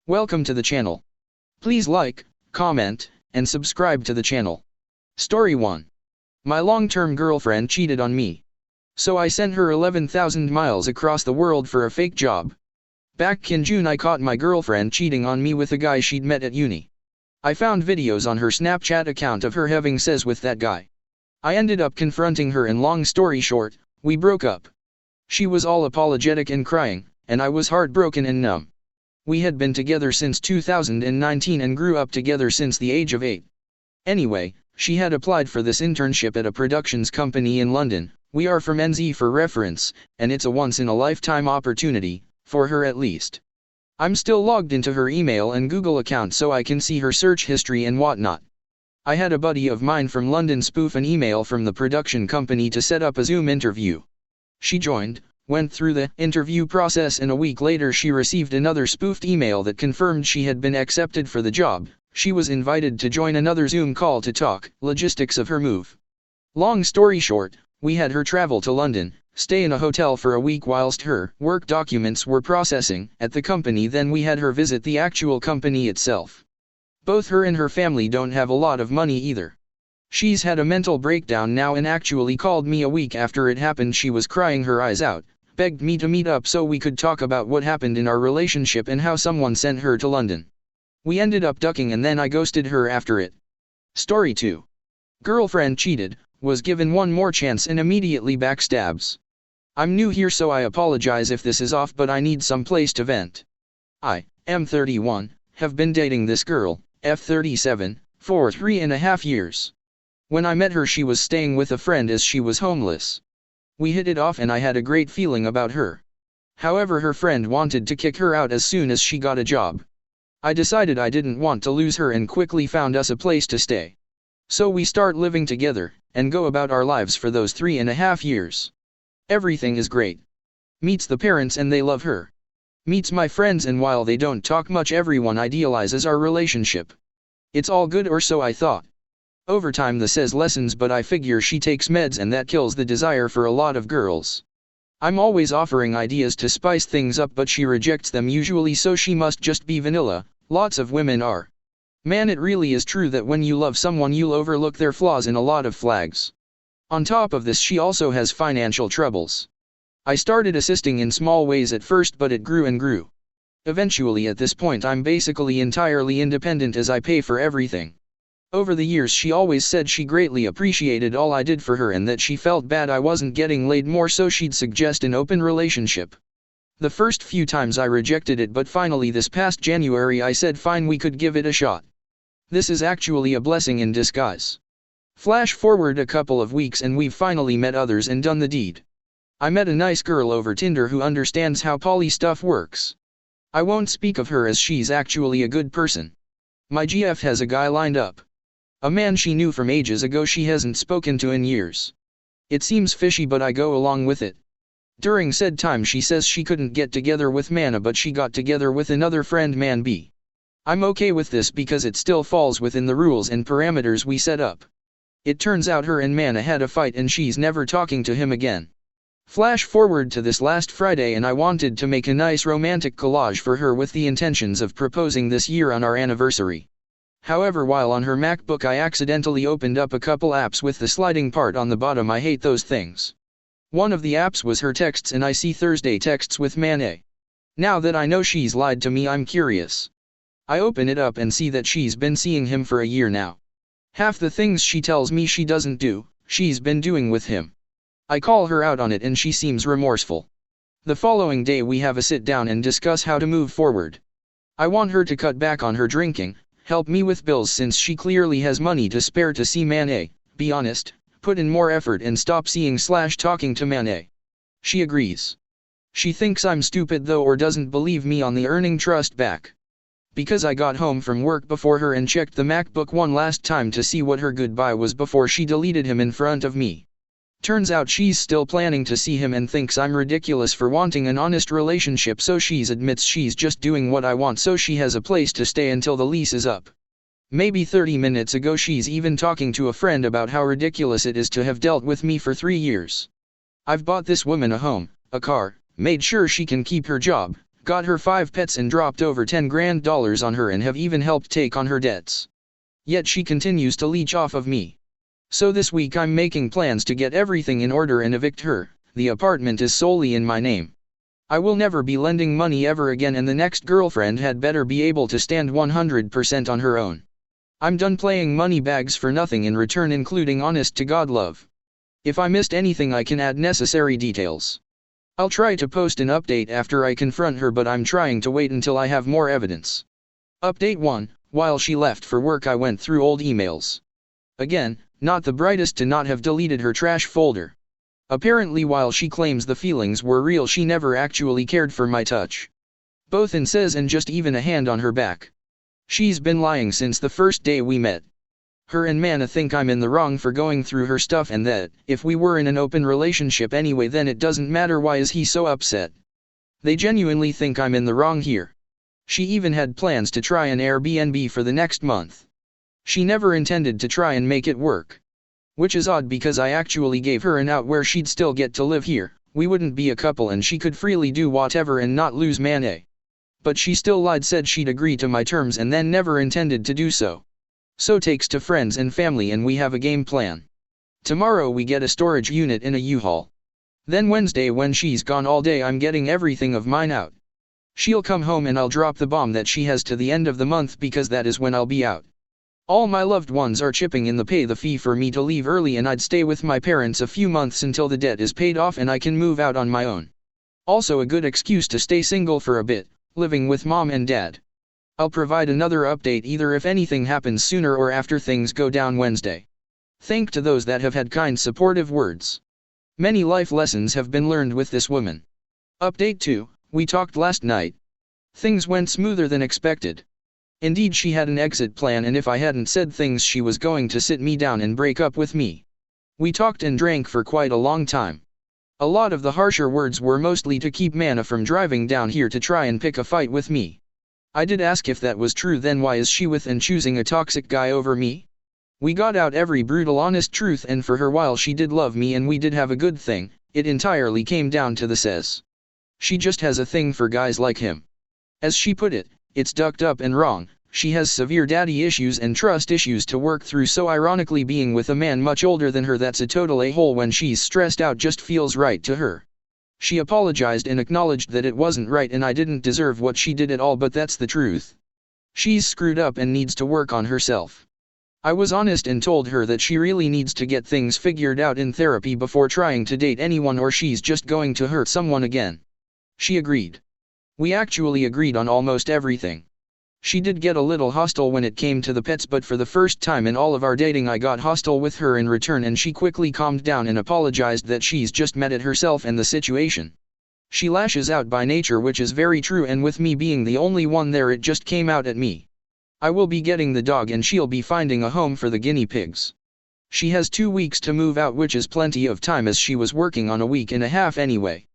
Welcome to the channel. Please like, comment, and subscribe to the channel. Story 1. My long-term girlfriend cheated on me. So I sent her 11,000 miles across the world for a fake job. Back in June I caught my girlfriend cheating on me with a guy she'd met at uni. I found videos on her Snapchat account of her having sex with that guy. I ended up confronting her and long story short, we broke up. She was all apologetic and crying, and I was heartbroken and numb. We had been together since 2019 and grew up together since the age of 8. Anyway, she had applied for this internship at a productions company in London. We are from NZ for reference, and it's a once-in-a-lifetime opportunity, for her at least. I'm still logged into her email and Google account so I can see her search history and whatnot. I had a buddy of mine from London spoof an email from the production company to set up a Zoom interview. She joined, went through the interview process, and a week later she received another spoofed email that confirmed she had been accepted for the job. She was invited to join another Zoom call to talk logistics of her move. Long story short, we had her travel to London, stay in a hotel for a week whilst her work documents were processing at the company, then we had her visit the actual company itself. Both her and her family don't have a lot of money either. She's had a mental breakdown now and actually called me a week after it happened. She was crying her eyes out, begged me to meet up so we could talk about what happened in our relationship and how someone sent her to London. We ended up ducking and then I ghosted her after it. Story 2. Girlfriend cheated, was given one more chance and immediately backstabs. I'm new here so I apologize if this is off, but I need some place to vent. I am 31, have been dating this girl, F37, for 3.5 years. When I met her she was staying with a friend as she was homeless. We hit it off and I had a great feeling about her. However, her friend wanted to kick her out as soon as she got a job. I decided I didn't want to lose her and quickly found us a place to stay. So we start living together, and go about our lives for those 3.5 years. Everything is great. Meets the parents and they love her. Meets my friends, and while they don't talk much everyone idealizes our relationship. It's all good, or so I thought. Over time this says lessons, but I figure she takes meds and that kills the desire for a lot of girls. I'm always offering ideas to spice things up but she rejects them usually, so she must just be vanilla. Lots of women are. Man, it really is true that when you love someone you'll overlook their flaws and a lot of flags. On top of this she also has financial troubles. I started assisting in small ways at first but it grew and grew. Eventually at this point I'm basically entirely independent as I pay for everything. Over the years she always said she greatly appreciated all I did for her and that she felt bad I wasn't getting laid more, so she'd suggest an open relationship. The first few times I rejected it, but finally this past January I said fine, we could give it a shot. This is actually a blessing in disguise. Flash forward a couple of weeks and we've finally met others and done the deed. I met a nice girl over Tinder who understands how poly stuff works. I won't speak of her as she's actually a good person. My GF has a guy lined up. A man she knew from ages ago she hasn't spoken to in years. It seems fishy but I go along with it. During said time she says she couldn't get together with Mana but she got together with another friend, Man B. I'm okay with this because it still falls within the rules and parameters we set up. It turns out her and Mana had a fight and she's never talking to him again. Flash forward to this last Friday and I wanted to make a nice romantic collage for her with the intentions of proposing this year on our anniversary. However, while on her MacBook I accidentally opened up a couple apps with the sliding part on the bottom. I hate those things. One of the apps was her texts and I see Thursday texts with Man A. Now that I know she's lied to me I'm curious. I open it up and see that she's been seeing him for a year now. Half the things she tells me she doesn't do, she's been doing with him. I call her out on it and she seems remorseful. The following day we have a sit down and discuss how to move forward. I want her to cut back on her drinking, help me with bills since she clearly has money to spare to see Man A, be honest, put in more effort and stop seeing / talking to Man A. She agrees. She thinks I'm stupid though, or doesn't believe me on the earning trust back. Because I got home from work before her and checked the MacBook one last time to see what her goodbye was before she deleted him in front of me. Turns out she's still planning to see him and thinks I'm ridiculous for wanting an honest relationship, so she admits she's just doing what I want so she has a place to stay until the lease is up. Maybe 30 minutes ago she's even talking to a friend about how ridiculous it is to have dealt with me for 3 years. I've bought this woman a home, a car, made sure she can keep her job, got her 5 pets and dropped over $10 grand on her and have even helped take on her debts. Yet she continues to leech off of me. So this week I'm making plans to get everything in order and evict her. The apartment is solely in my name. I will never be lending money ever again, and the next girlfriend had better be able to stand 100% on her own. I'm done playing money bags for nothing in return, including honest to God love. If I missed anything I can add necessary details. I'll try to post an update after I confront her, but I'm trying to wait until I have more evidence. Update 1. While she left for work I went through old emails. Again, not the brightest to not have deleted her trash folder. Apparently while she claims the feelings were real, she never actually cared for my touch. Both in says and just even a hand on her back. She's been lying since the first day we met. Her and Mana think I'm in the wrong for going through her stuff, and that, if we were in an open relationship anyway, then it doesn't matter. Why is he so upset? They genuinely think I'm in the wrong here. She even had plans to try an Airbnb for the next month. She never intended to try and make it work. Which is odd because I actually gave her an out where she'd still get to live here, we wouldn't be a couple and she could freely do whatever and not lose Mana. But she still lied, said she'd agree to my terms and then never intended to do so. So takes to friends and family and we have a game plan. Tomorrow we get a storage unit in a U-Haul. Then Wednesday when she's gone all day I'm getting everything of mine out. She'll come home and I'll drop the bomb that she has to the end of the month because that is when I'll be out. All my loved ones are chipping in the pay the fee for me to leave early, and I'd stay with my parents a few months until the debt is paid off and I can move out on my own. Also a good excuse to stay single for a bit, living with mom and dad. I'll provide another update either if anything happens sooner or after things go down Wednesday. Thank to those that have had kind supportive words. Many life lessons have been learned with this woman. Update 2, we talked last night. Things went smoother than expected. Indeed, she had an exit plan, and if I hadn't said things she was going to sit me down and break up with me. We talked and drank for quite a long time. A lot of the harsher words were mostly to keep Mana from driving down here to try and pick a fight with me. I did ask if that was true, then why is she with and choosing a toxic guy over me? We got out every brutal honest truth, and for her, while she did love me and we did have a good thing, it entirely came down to the says. She just has a thing for guys like him. As she put it, it's ducked up and wrong. She has severe daddy issues and trust issues to work through, so ironically being with a man much older than her that's a total a-hole when she's stressed out just feels right to her. She apologized and acknowledged that it wasn't right and I didn't deserve what she did at all, but that's the truth. She's screwed up and needs to work on herself. I was honest and told her that she really needs to get things figured out in therapy before trying to date anyone, or she's just going to hurt someone again. She agreed. We actually agreed on almost everything. She did get a little hostile when it came to the pets, but for the first time in all of our dating I got hostile with her in return, and she quickly calmed down and apologized that she's just mad at herself and the situation. She lashes out by nature, which is very true, and with me being the only one there it just came out at me. I will be getting the dog and she'll be finding a home for the guinea pigs. She has 2 weeks to move out, which is plenty of time as she was working on a week and a half anyway.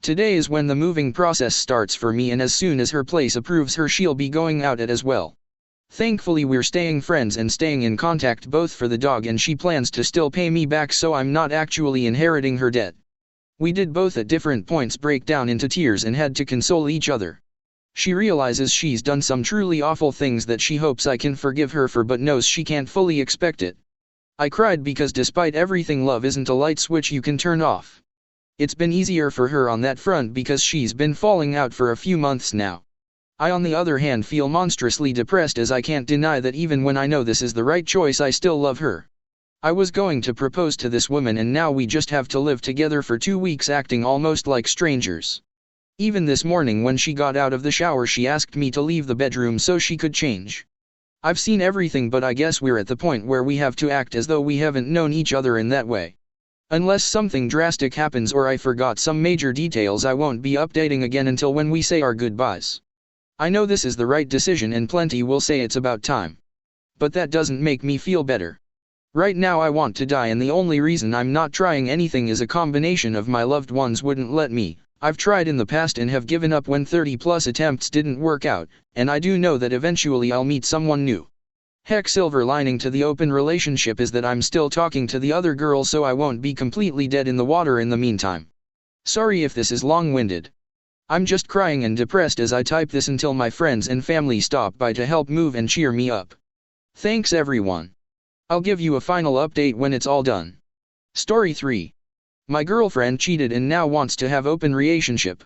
Today is when the moving process starts for me, and as soon as her place approves her she'll be going out at as well. Thankfully we're staying friends and staying in contact both for the dog, and she plans to still pay me back, so I'm not actually inheriting her debt. We did both at different points break down into tears and had to console each other. She realizes she's done some truly awful things that she hopes I can forgive her for, but knows she can't fully expect it. I cried because despite everything, love isn't a light switch you can turn off. It's been easier for her on that front because she's been falling out for a few months now. I on the other hand feel monstrously depressed, as I can't deny that even when I know this is the right choice I still love her. I was going to propose to this woman and now we just have to live together for 2 weeks acting almost like strangers. Even this morning when she got out of the shower she asked me to leave the bedroom so she could change. I've seen everything, but I guess we're at the point where we have to act as though we haven't known each other in that way. Unless something drastic happens or I forgot some major details, I won't be updating again until when we say our goodbyes. I know this is the right decision and plenty will say it's about time. But that doesn't make me feel better. Right now I want to die, and the only reason I'm not trying anything is a combination of my loved ones wouldn't let me. I've tried in the past and have given up when 30+ attempts didn't work out, and I do know that eventually I'll meet someone new. Heck, silver lining to the open relationship is that I'm still talking to the other girl, so I won't be completely dead in the water in the meantime. Sorry if this is long-winded. I'm just crying and depressed as I type this until my friends and family stop by to help move and cheer me up. Thanks everyone. I'll give you a final update when it's all done. Story 3. My girlfriend cheated and now wants to have open relationship.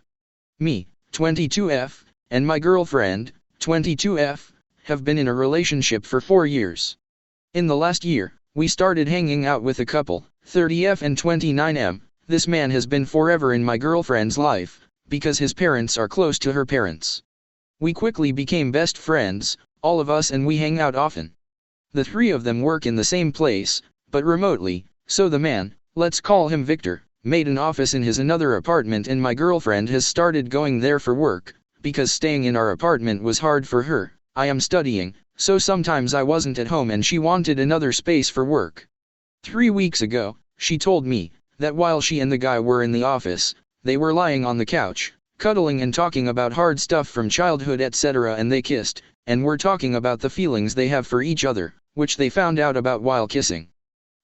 Me, 22F, and my girlfriend, 22F, have been in a relationship for 4 years. In the last year, we started hanging out with a couple, 30F and 29M. This man has been forever in my girlfriend's life, because his parents are close to her parents. We quickly became best friends, all of us, and we hang out often. The three of them work in the same place, but remotely, so the man, let's call him Victor, made an office in his another apartment, and my girlfriend has started going there for work, because staying in our apartment was hard for her. I am studying, so sometimes I wasn't at home and she wanted another space for work. 3 weeks ago, she told me that while she and the guy were in the office, they were lying on the couch, cuddling and talking about hard stuff from childhood etc., and they kissed, and were talking about the feelings they have for each other, which they found out about while kissing.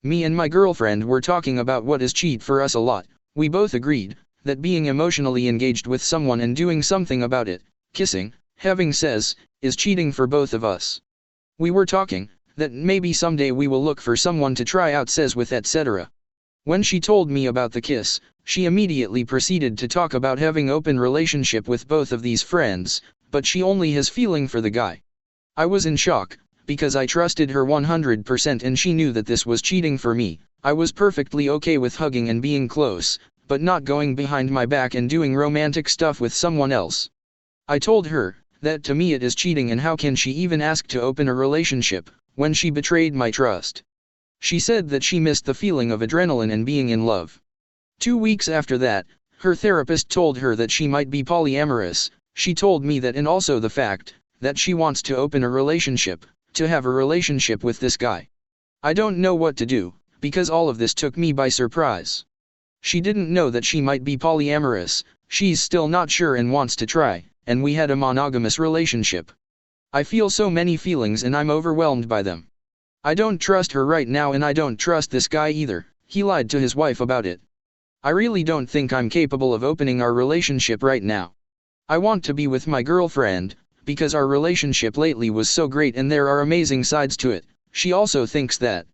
Me and my girlfriend were talking about what is cheat for us a lot. We both agreed that being emotionally engaged with someone and doing something about it, kissing, having sex, is cheating for both of us. We were talking that maybe someday we will look for someone to try out sex with etc. When she told me about the kiss, she immediately proceeded to talk about having open relationship with both of these friends, but she only has feeling for the guy. I was in shock, because I trusted her 100% and she knew that this was cheating for me. I was perfectly okay with hugging and being close, but not going behind my back and doing romantic stuff with someone else. I told her that to me it is cheating, and how can she even ask to open a relationship when she betrayed my trust. She said that she missed the feeling of adrenaline and being in love. 2 weeks after that, her therapist told her that she might be polyamorous. She told me that, and also the fact that she wants to open a relationship, to have a relationship with this guy. I don't know what to do, because all of this took me by surprise. She didn't know that she might be polyamorous. She's still not sure and wants to try, and we had a monogamous relationship. I feel so many feelings and I'm overwhelmed by them. I don't trust her right now, and I don't trust this guy either. He lied to his wife about it. I really don't think I'm capable of opening our relationship right now. I want to be with my girlfriend, because our relationship lately was so great and there are amazing sides to it. She also thinks that.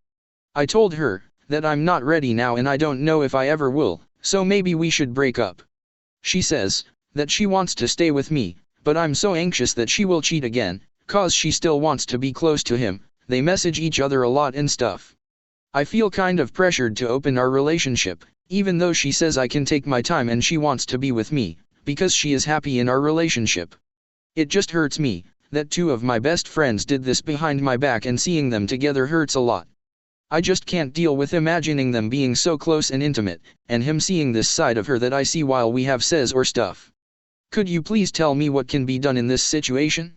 I told her that I'm not ready now and I don't know if I ever will, so maybe we should break up. She says that she wants to stay with me, but I'm so anxious that she will cheat again, cause she still wants to be close to him. They message each other a lot and stuff. I feel kind of pressured to open our relationship, even though she says I can take my time and she wants to be with me, because she is happy in our relationship. It just hurts me that 2 of my best friends did this behind my back, and seeing them together hurts a lot. I just can't deal with imagining them being so close and intimate, and him seeing this side of her that I see while we have sex or stuff. Could you please tell me what can be done in this situation?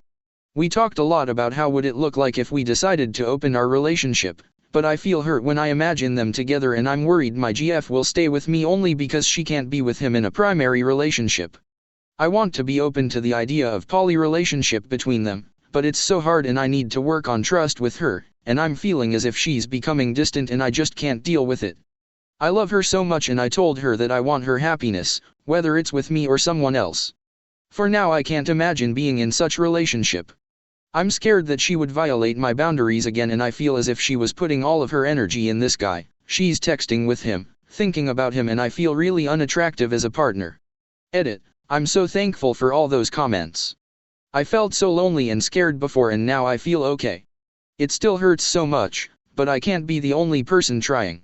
We talked a lot about how would it look like if we decided to open our relationship, but I feel hurt when I imagine them together, and I'm worried my GF will stay with me only because she can't be with him in a primary relationship. I want to be open to the idea of poly relationship between them, but it's so hard and I need to work on trust with her, and I'm feeling as if she's becoming distant and I just can't deal with it. I love her so much and I told her that I want her happiness, whether it's with me or someone else. For now I can't imagine being in such relationship. I'm scared that she would violate my boundaries again, and I feel as if she was putting all of her energy in this guy. She's texting with him, thinking about him, and I feel really unattractive as a partner. Edit. I'm so thankful for all those comments. I felt so lonely and scared before, and now I feel okay. It still hurts so much, but I can't be the only person trying.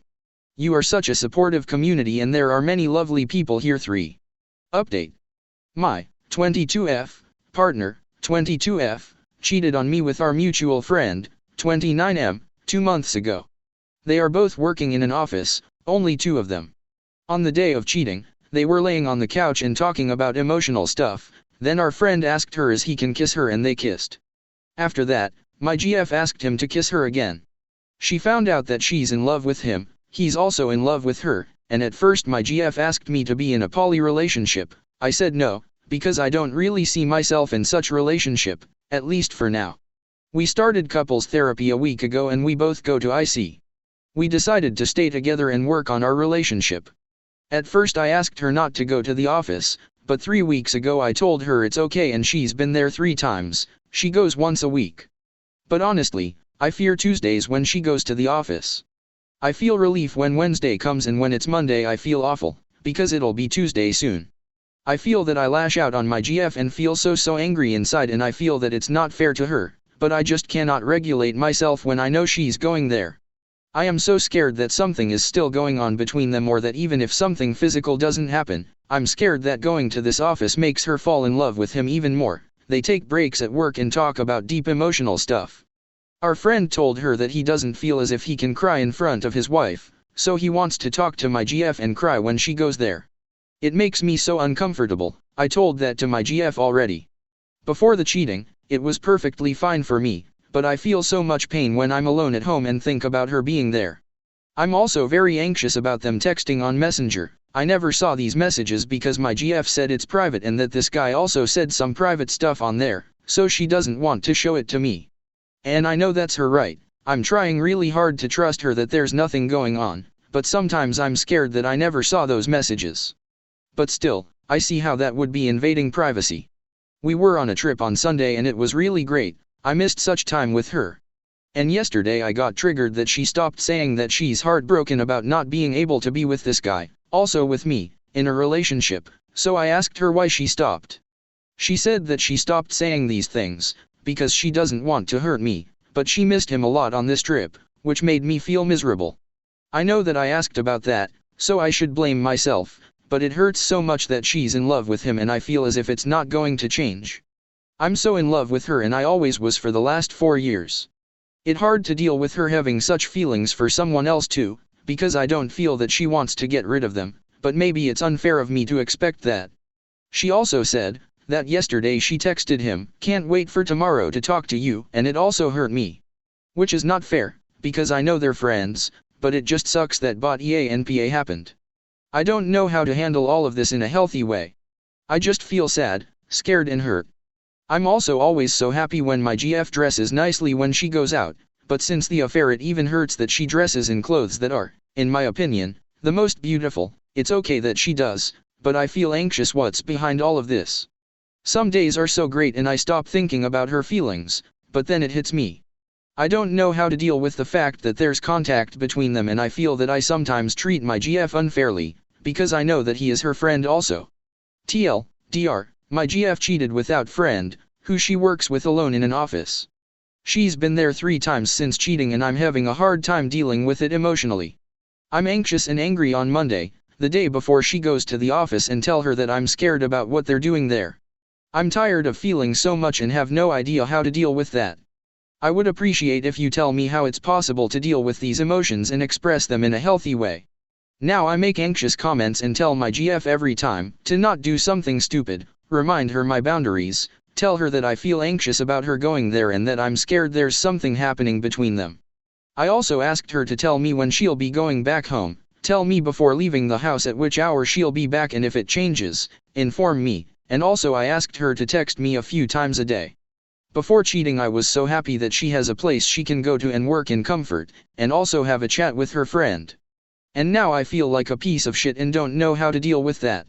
You are such a supportive community and there are many lovely people here. 3. Update. My 22F partner, 22F, cheated on me with our mutual friend, 29M, 2 months ago. They are both working in an office, only 2 of them. On the day of cheating, they were laying on the couch and talking about emotional stuff. Then our friend asked her if he can kiss her and they kissed. After that, my GF asked him to kiss her again. She found out that she's in love with him, he's also in love with her, and at first my GF asked me to be in a poly relationship. I said no, because I don't really see myself in such relationship, at least for now. We started couples therapy a week ago and we both go to IC. We decided to stay together and work on our relationship. At first I asked her not to go to the office, but 3 weeks ago I told her it's okay and she's been there 3 times, she goes once a week. But honestly, I fear Tuesdays when she goes to the office. I feel relief when Wednesday comes, and when it's Monday I feel awful, because it'll be Tuesday soon. I feel that I lash out on my GF and feel so angry inside, and I feel that it's not fair to her, but I just cannot regulate myself when I know she's going there. I am so scared that something is still going on between them, or that even if something physical doesn't happen, I'm scared that going to this office makes her fall in love with him even more. They take breaks at work and talk about deep emotional stuff. Our friend told her that he doesn't feel as if he can cry in front of his wife, so he wants to talk to my GF and cry when she goes there. It makes me so uncomfortable. I told that to my GF already. Before the cheating, it was perfectly fine for me, but I feel so much pain when I'm alone at home and think about her being there. I'm also very anxious about them texting on Messenger. I never saw these messages because my GF said it's private, and that this guy also said some private stuff on there, so she doesn't want to show it to me. And I know that's her right. I'm trying really hard to trust her that there's nothing going on, but sometimes I'm scared that I never saw those messages. But still, I see how that would be invading privacy. We were on a trip on Sunday and it was really great. I missed such time with her. And yesterday I got triggered that she stopped saying that she's heartbroken about not being able to be with this guy, also with me, in a relationship, so I asked her why she stopped. She said that she stopped saying these things because she doesn't want to hurt me, but she missed him a lot on this trip, which made me feel miserable. I know that I asked about that, so I should blame myself, but it hurts so much that she's in love with him and I feel as if it's not going to change. I'm so in love with her, and I always was for the last 4 years. It's hard to deal with her having such feelings for someone else too, because I don't feel that she wants to get rid of them, but maybe it's unfair of me to expect that. She also said that yesterday she texted him, "Can't wait for tomorrow to talk to you," and it also hurt me. Which is not fair, because I know they're friends, but it just sucks that bot EANPA happened. I don't know how to handle all of this in a healthy way. I just feel sad, scared and hurt. I'm also always so happy when my GF dresses nicely when she goes out, but since the affair it even hurts that she dresses in clothes that are, in my opinion, the most beautiful. It's okay that she does, but I feel anxious what's behind all of this. Some days are so great and I stop thinking about her feelings, but then it hits me. I don't know how to deal with the fact that there's contact between them, and I feel that I sometimes treat my GF unfairly, because I know that he is her friend also. TLDR, my GF cheated without friend, who she works with alone in an office. She's been there 3 times since cheating and I'm having a hard time dealing with it emotionally. I'm anxious and angry on Monday, the day before she goes to the office, and tell her that I'm scared about what they're doing there. I'm tired of feeling so much and have no idea how to deal with that. I would appreciate if you tell me how it's possible to deal with these emotions and express them in a healthy way. Now I make anxious comments and tell my GF every time to not do something stupid, remind her my boundaries, tell her that I feel anxious about her going there and that I'm scared there's something happening between them. I also asked her to tell me when she'll be going back home, tell me before leaving the house at which hour she'll be back, and if it changes, inform me, and also I asked her to text me a few times a day. Before cheating I was so happy that she has a place she can go to and work in comfort, and also have a chat with her friend. And now I feel like a piece of shit and don't know how to deal with that.